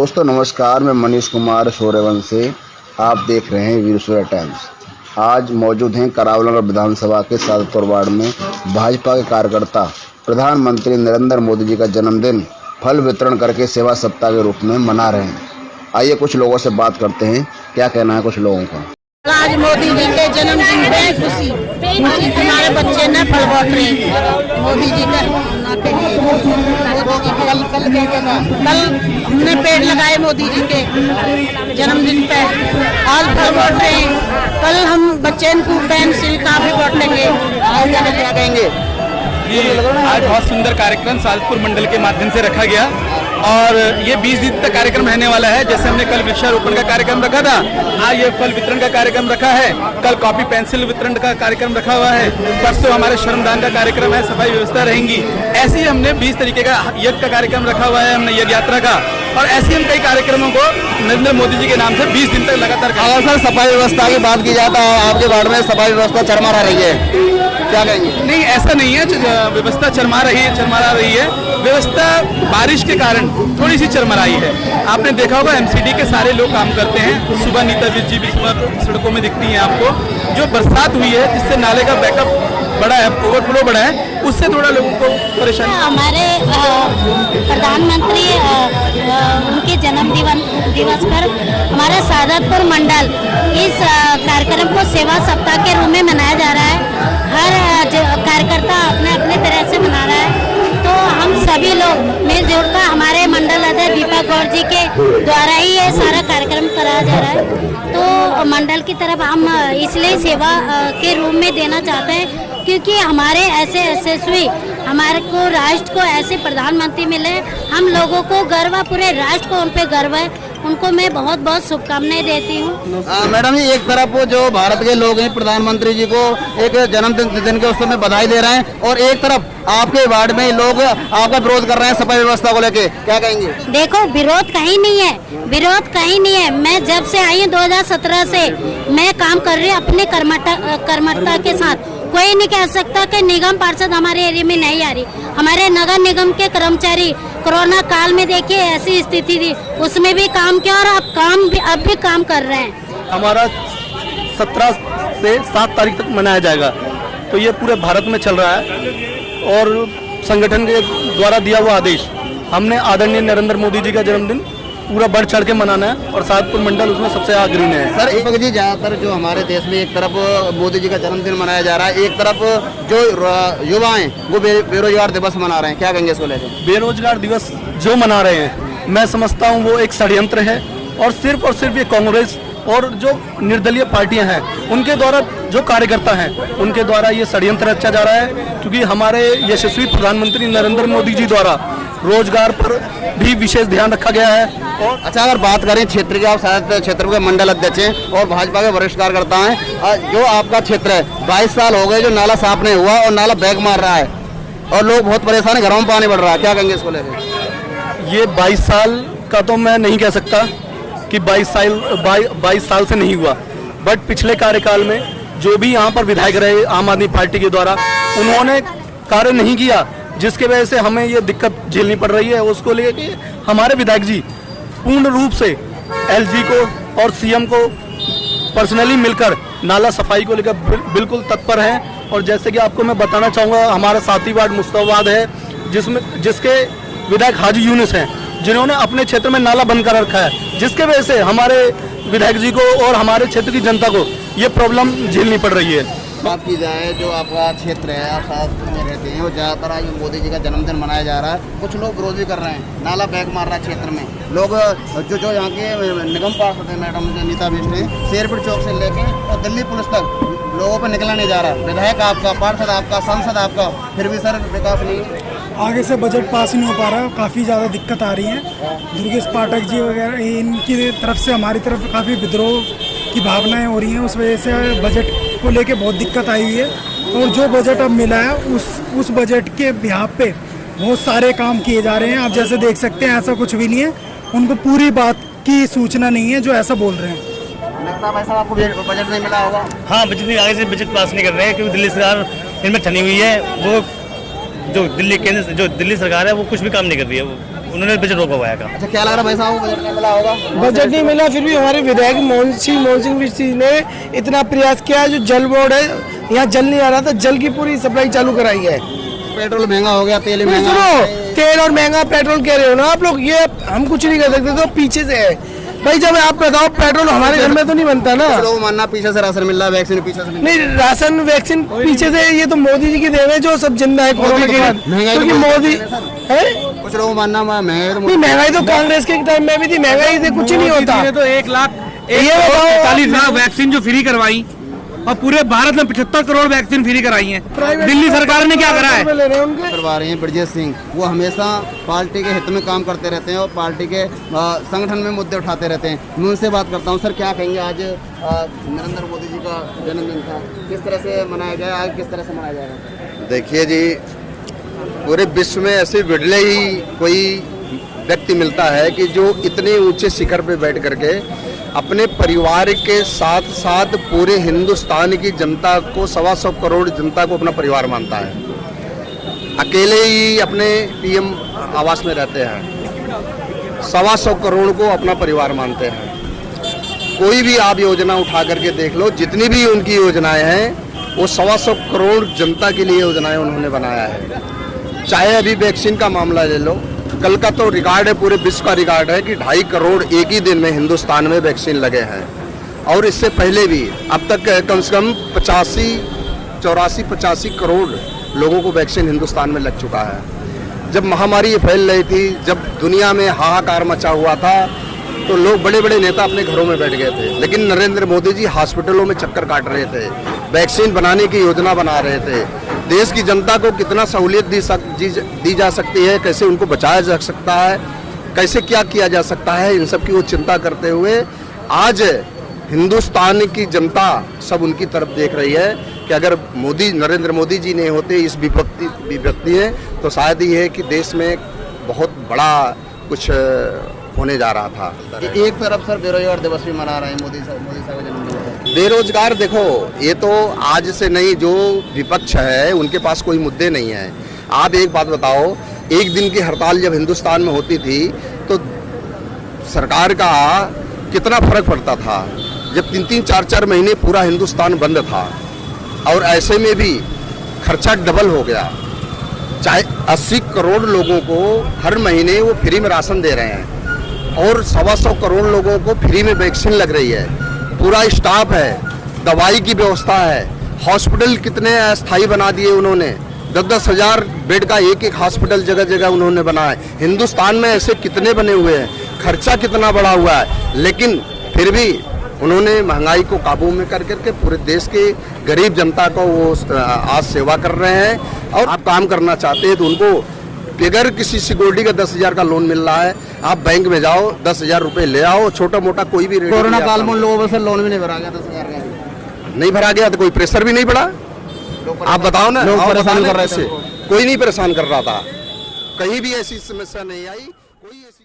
दोस्तों नमस्कार, मैं मनीष कुमार सूर्यवंशी। आप देख रहे हैं वीर सूर्य टाइम्स। आज मौजूद हैं करावल नगर विधानसभा के सादतपुर वार्ड में। भाजपा के कार्यकर्ता प्रधानमंत्री नरेंद्र मोदी जी का जन्मदिन फल वितरण करके सेवा सप्ताह के रूप में मना रहे हैं। आइए कुछ लोगों से बात करते हैं, क्या कहना है कुछ लोगों का। आज मोदी जी के जन्मदिन पे खुशी हमारे बच्चे ने फल बांट रहे हैं मोदी जी का नाते लिए। मोदी जी कल हमने पेड़ लगाए मोदी जी के जन्मदिन पे, आज फल बांट रहे हैं। कल हम बच्चे को पेंसिल काफी बांटेंगे। क्या कहेंगे? आज बहुत सुंदर कार्यक्रम सादतपुर मंडल के माध्यम से रखा गया और ये 20 दिन तक कार्यक्रम रहने वाला है। जैसे हमने कल वृक्षारोपण का कार्यक्रम रखा था, आज ये फल वितरण का कार्यक्रम रखा है, कल कॉपी पेंसिल वितरण का कार्यक्रम रखा हुआ है, परसों हमारे श्रमदान का कार्यक्रम है, सफाई व्यवस्था रहेंगी। ऐसे ही हमने 20 तरीके का यज्ञ का कार्यक्रम रखा हुआ है, हमने यज्ञ यात्रा का, और ऐसे हम कई कार्यक्रमों को नरेंद्र मोदी जी के नाम से 20 दिन तक लगातार। अगर सर सफाई व्यवस्था की बात की जाए तो आपके वार्ड में सफाई व्यवस्था चरमरा रही है, क्या कहेंगे? नहीं, ऐसा नहीं है, व्यवस्था चरमरा रही है। व्यवस्था बारिश के कारण थोड़ी सी चरमराई है। आपने देखा होगा एमसीडी के सारे लोग काम करते हैं। सुबह नीता विज जी भी सुबह सड़कों में दिखती हैं आपको। जो बरसात हुई है जिससे नाले का बैकअप बड़ा है, ओवरफ्लो बड़ा है, उससे थोड़ा लोगों को परेशानी। हमारे प्रधानमंत्री उनके जन्म दिवस पर हमारा सादतपुर मंडल इस कार्यक्रम को सेवा सप्ताह के रूप में मनाया जा रहा है। हर कार्यकर्ता अपने अपने तरह से मना रहा है, तो हम सभी लोग मिलजुल कर हमारे मंडल अध्यक्ष दीपक गौड़ जी के द्वारा ही ये सारा कार्यक्रम कराया जा रहा है। तो मंडल की तरफ हम इसलिए सेवा के रूप में देना चाहते हैं क्योंकि हमारे ऐसे यशस्वी हमारे को राष्ट्र को ऐसे प्रधानमंत्री मिले, हम लोगों को गर्व है, पूरे राष्ट्र को उन पे गर्व है। उनको मैं बहुत बहुत शुभकामनाएं देती हूँ। मैडम जी, एक तरफ जो भारत के लोग हैं प्रधानमंत्री जी को एक जन्मदिन के उत्सव में बधाई दे रहे हैं, और एक तरफ आपके वार्ड में लोग आपका विरोध कर रहे हैं सफाई व्यवस्था को लेके, क्या कहेंगे? देखो, विरोध कहीं नहीं है, विरोध कहीं नहीं है। मैं जब से आई हूँ 2017 से मैं काम कर रही हूँ अपने कर्मठता के साथ। कोई नहीं कह सकता कि निगम पार्षद हमारे एरिया में नहीं आ रही। हमारे नगर निगम के कर्मचारी कोरोना काल में देखिए ऐसी स्थिति थी, उसमें भी काम किया और अब भी काम कर रहे हैं। हमारा 17 से 7 तारीख तक मनाया जाएगा, तो ये पूरे भारत में चल रहा है और संगठन के द्वारा दिया हुआ आदेश, हमने आदरणीय नरेंद्र मोदी जी का जन्मदिन पूरा बढ़ चढ़ के मनाना है और सादतपुर मंडल उसमें सबसे अग्रणी है। सर दीपक जी, ज्यादातर जो हमारे देश में एक तरफ मोदी जी का जन्मदिन मनाया जा रहा है, एक तरफ जो युवा हैं वो बेरोजगार दिवस मना रहे हैं, क्या कहेंगे इसको लेकर? बेरोजगार दिवस जो मना रहे हैं, मैं समझता हूँ वो एक षड्यंत्र है और सिर्फ ये कांग्रेस और जो निर्दलीय पार्टियां हैं उनके द्वारा, जो कार्यकर्ता हैं उनके द्वारा ये षड्यंत्र रचा जा रहा है। क्योंकि हमारे यशस्वी प्रधानमंत्री नरेंद्र मोदी जी द्वारा रोजगार पर भी विशेष ध्यान रखा गया है। और अच्छा, अगर बात करें क्षेत्र के, आप शायद क्षेत्र के मंडल अध्यक्ष हैं और भाजपा के वरिष्ठ कार्यकर्ता हैं, जो आपका क्षेत्र है 22 साल हो गए जो नाला साफ नहीं हुआ और नाला बैग मार रहा है और लोग बहुत परेशान है, घरों में पानी बढ़ रहा है, क्या कहेंगे इसको लेकर? ये 22 साल का तो मैं नहीं कह सकता कि 22 साल से नहीं हुआ, बट पिछले कार्यकाल में जो भी यहाँ पर विधायक रहे आम आदमी पार्टी के द्वारा, उन्होंने कार्य नहीं किया, जिसके वजह से हमें ये दिक्कत झेलनी पड़ रही है। उसको लेके हमारे विधायक जी पूर्ण रूप से एलजी को और सीएम को पर्सनली मिलकर नाला सफाई को लेकर बिल्कुल तत्पर हैं। और जैसे कि आपको मैं बताना चाहूँगा, हमारा साथी वार्ड मुस्तफाबाद है जिसके विधायक हाजी यूनुस हैं, जिन्होंने अपने क्षेत्र में नाला बंद कर रखा है, जिसके वजह से हमारे विधायक जी को और हमारे क्षेत्र की जनता को ये प्रॉब्लम झेलनी पड़ रही है। बात की जाए जो आपका क्षेत्र है, आप सादतपुर में रहते हैं, और ज़्यादातर आज मोदी जी का जन्मदिन मनाया जा रहा है, कुछ लोग विरोध भी कर रहे हैं, नाला बैग मार रहा है क्षेत्र में लोग। जो यहाँ के निगम पार्षद है मैडम नीता विज ने शेरपुर चौक से लेके और दिल्ली पुलिस तक लोगों पर निकला नहीं जा रहा। विधायक आपका, पार्षद आपका, सांसद आपका, फिर भी सर विकास नहीं है। आगे से बजट पास ही नहीं हो पा रहा है, काफ़ी ज़्यादा दिक्कत आ रही है। दुर्गेश पाठक जी वगैरह इनकी तरफ से हमारी तरफ काफ़ी विद्रोह की भावनाएं हो रही हैं, उस वजह से बजट को लेके बहुत दिक्कत आई हुई है। और जो बजट अब मिला है उस बजट के बिहाफ पे बहुत सारे काम किए जा रहे हैं। आप जैसे देख सकते हैं, ऐसा कुछ भी नहीं है, उनको पूरी बात की सूचना नहीं है जो ऐसा बोल रहे हैं। लगता है भाई साहब आपको बजट नहीं मिला होगा? हाँ, बजट आगे से बजट पास नहीं कर रहे हैं क्योंकि दिल्ली सरकार इनमें ठनी हुई है। वो जो दिल्ली सरकार है वो कुछ भी काम नहीं कर रही है। उन्होंने बजट रोका हुआ है। अच्छा, क्या लग रहा है भाई साहब, बजट नहीं मिला होगा? बजट नहीं मिला, फिर भी हमारे विधायक मोहन सिंह विष्टी ने इतना प्रयास किया है। जो जल बोर्ड है, यहाँ जल नहीं आ रहा था, जल की पूरी सप्लाई चालू कराई है। पेट्रोल महंगा हो गया, तेल महंगा। सुनो, तेल और महंगा पेट्रोल कह रहे हो ना आप लोग, ये हम कुछ नहीं कर सकते, तो पीछे से है भाई। जब आप बताओ, पेट्रोल हमारे घर में तो नहीं बनता ना। लोग मानना पीछे से राशन मिल रहा है, वैक्सीन पीछे से नहीं, राशन वैक्सीन पीछे से, ये तो मोदी जी की देन है, जो सब जिंदा है कोरोना के बाद, क्योंकि मोदी है। कुछ लोग मानना महंगाई तो नहीं, महंगाई तो कांग्रेस के टाइम में भी थी, महंगाई से कुछ नहीं होता। तो 1,45,000 वैक्सीन जो फ्री करवाई, और पूरे भारत में 75 करोड़ वैक्सीन फ्री कराई है। दिल्ली सरकार ने क्या करा है? करवा रही हैं ब्रजेश सिंह। वो हमेशा पार्टी के हित में काम करते रहते हैं और पार्टी के संगठन में मुद्दे उठाते रहते हैं। मैं उनसे बात करता हूं। सर, क्या कहेंगे, आज नरेंद्र मोदी जी का जन्मदिन था, किस तरह से मनाया गया, आज किस तरह से मनाया जाएगा? देखिए जी, पूरे विश्व में ऐसे बिरले ही कोई व्यक्ति मिलता है कि जो इतने ऊंचे शिखर पे बैठ करके अपने परिवार के साथ साथ पूरे हिंदुस्तान की जनता को 125 करोड़ जनता को अपना परिवार मानता है। अकेले ही अपने पीएम आवास में रहते हैं, 125 करोड़ को अपना परिवार मानते हैं। कोई भी आप योजना उठा करके देख लो, जितनी भी उनकी योजनाएं हैं, वो 125 करोड़ जनता के लिए योजनाएं उन्होंने बनाया है। चाहे अभी वैक्सीन का मामला ले लो, कल का तो रिकॉर्ड है, पूरे विश्व का रिकॉर्ड है कि 2.5 करोड़ एक ही दिन में हिंदुस्तान में वैक्सीन लगे हैं। और इससे पहले भी अब तक कम से कम 85 करोड़ लोगों को वैक्सीन हिंदुस्तान में लग चुका है। जब महामारी फैल रही थी, जब दुनिया में हाहाकार मचा हुआ था, तो लोग बड़े बड़े नेता अपने घरों में बैठ गए थे, लेकिन नरेंद्र मोदी जी हॉस्पिटलों में चक्कर काट रहे थे, वैक्सीन बनाने की योजना बना रहे थे। देश की जनता को कितना सहूलियत दी जा सकती है, कैसे उनको बचाया जा सकता है, कैसे क्या किया जा सकता है, इन सब की वो चिंता करते हुए आज हिंदुस्तान की जनता सब उनकी तरफ देख रही है कि अगर नरेंद्र मोदी जी नहीं होते इस विपत्ति में, तो शायद ये है कि देश में बहुत बड़ा कुछ होने जा रहा था। एक तरफ सर बेरोजगार दिवस भी मना रहे हैं, मोदी साहब का जन्मदिन है। बेरोजगार देखो, ये तो आज से नहीं, जो विपक्ष है उनके पास कोई मुद्दे नहीं है। आप एक बात बताओ, एक दिन की हड़ताल जब हिंदुस्तान में होती थी तो सरकार का कितना फर्क पड़ता था, जब 3-3, 4-4 महीने पूरा हिंदुस्तान बंद था, और ऐसे में भी खर्चा डबल हो गया। चाहे 80 करोड़ लोगों को हर महीने वो फ्री में राशन दे रहे हैं, और 125 करोड़ लोगों को फ्री में वैक्सीन लग रही है, पूरा स्टाफ है, दवाई की व्यवस्था है, हॉस्पिटल कितने अस्थायी बना दिए उन्होंने, 10-10 हज़ार बेड का एक हॉस्पिटल जगह जगह उन्होंने बनाया है। हिंदुस्तान में ऐसे कितने बने हुए हैं, खर्चा कितना बढ़ा हुआ है, लेकिन फिर भी उन्होंने महंगाई को काबू में कर करके पूरे देश के गरीब जनता को वो आज सेवा कर रहे हैं। और आप काम करना चाहते हैं तो उनको बगैर किसी सिक्योरिटी का 10,000 का लोन मिल रहा है, आप बैंक में जाओ 10,000 रुपये ले आओ, छोटा मोटा कोई भी। कोरोना काल में लोगों से लोन भी नहीं भरा गया, 10,000 का नहीं भरा गया, तो कोई प्रेशर भी नहीं पड़ा। आप बताओ ना, लोग परेशान कर रहे थे, कोई नहीं परेशान कर रहा था, कहीं भी ऐसी समस्या नहीं आई, कोई ऐसी